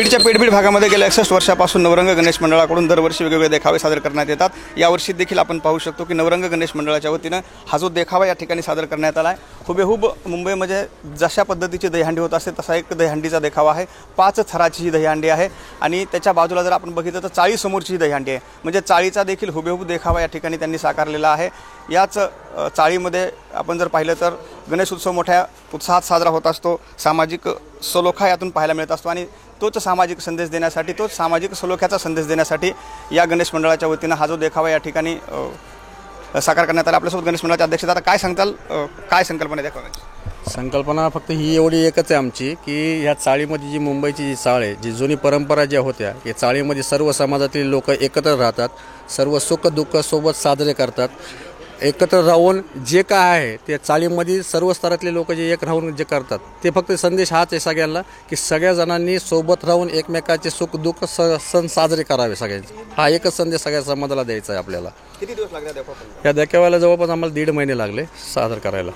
बीडच्या पेठबीड भागामध्ये गेल्या 61 वर्षापासून नवरंग गणेश मंडळाकडून दरवर्षी वेगवेगळे देखावे सादर करण्यात येतात। यावर्षी देखील आपण पाहू शकतो की नवरंग गणेश मंडळाच्या वतीनं हा जो देखावा या ठिकाणी सादर करण्यात आला आहे, हुबेहूब मुंबईमध्ये जशा पद्धतीची दहीहंडी होत असते तसा एक दहीहंडीचा देखावा आहे। 5 थराची ही दहीहंडी आहे आणि त्याच्या बाजूला जर आपण बघितलं तर चाळी समोरची ही दहीहंडी आहे, म्हणजे चाळीचा देखील हुबेहूब देखावा या ठिकाणी त्यांनी साकारलेला आहे। याच चाळीमध्ये आपण जर पाहिलं तर गणेश उत्सव मोठ्या उत्साहात साजरा होत असतो, सामाजिक सलोखा यातून पाहायला मिळत असतो आणि तोच सामाजिक संदेश देण्यासाठी, तोच सामाजिक सलोख्याचा संदेश देण्यासाठी या गणेश मंडळाच्या वतीनं हा जो देखावा या ठिकाणी साकार करण्यात आला। आपल्यासोबत गणेश मंडळाचे अध्यक्ष, आता काय सांगताल, काय संकल्पना देखाव्याची? संकल्पना फक्त ही एवढी एकच आहे आमची की ह्या चाळीमध्ये जी मुंबईची जी चाळ आहे, जी जुनी परंपरा ज्या होत्या, या चाळीमध्ये सर्व समाजातील लोक एकत्र राहतात, सर्व सुख दुःख सोबत साजरे करतात, एकत्र राहून जे काय आहे ते चाळीमध्ये सर्व स्तरातले लोक जे एक राहून जे करतात, ते फक्त संदेश हाच आहे सगळ्यांना की सगळ्या जणांनी सोबत राहून एकमेकाचे सुख दुःख सण साजरे करावे सगळ्यांचे। हा एकच संदेश सगळ्या समाजाला द्यायचा आहे आपल्याला। किती दिवस लागले देखावा? या देखाव्याला जवळपास आम्हाला 1.5 महिने लागले सादर करायला।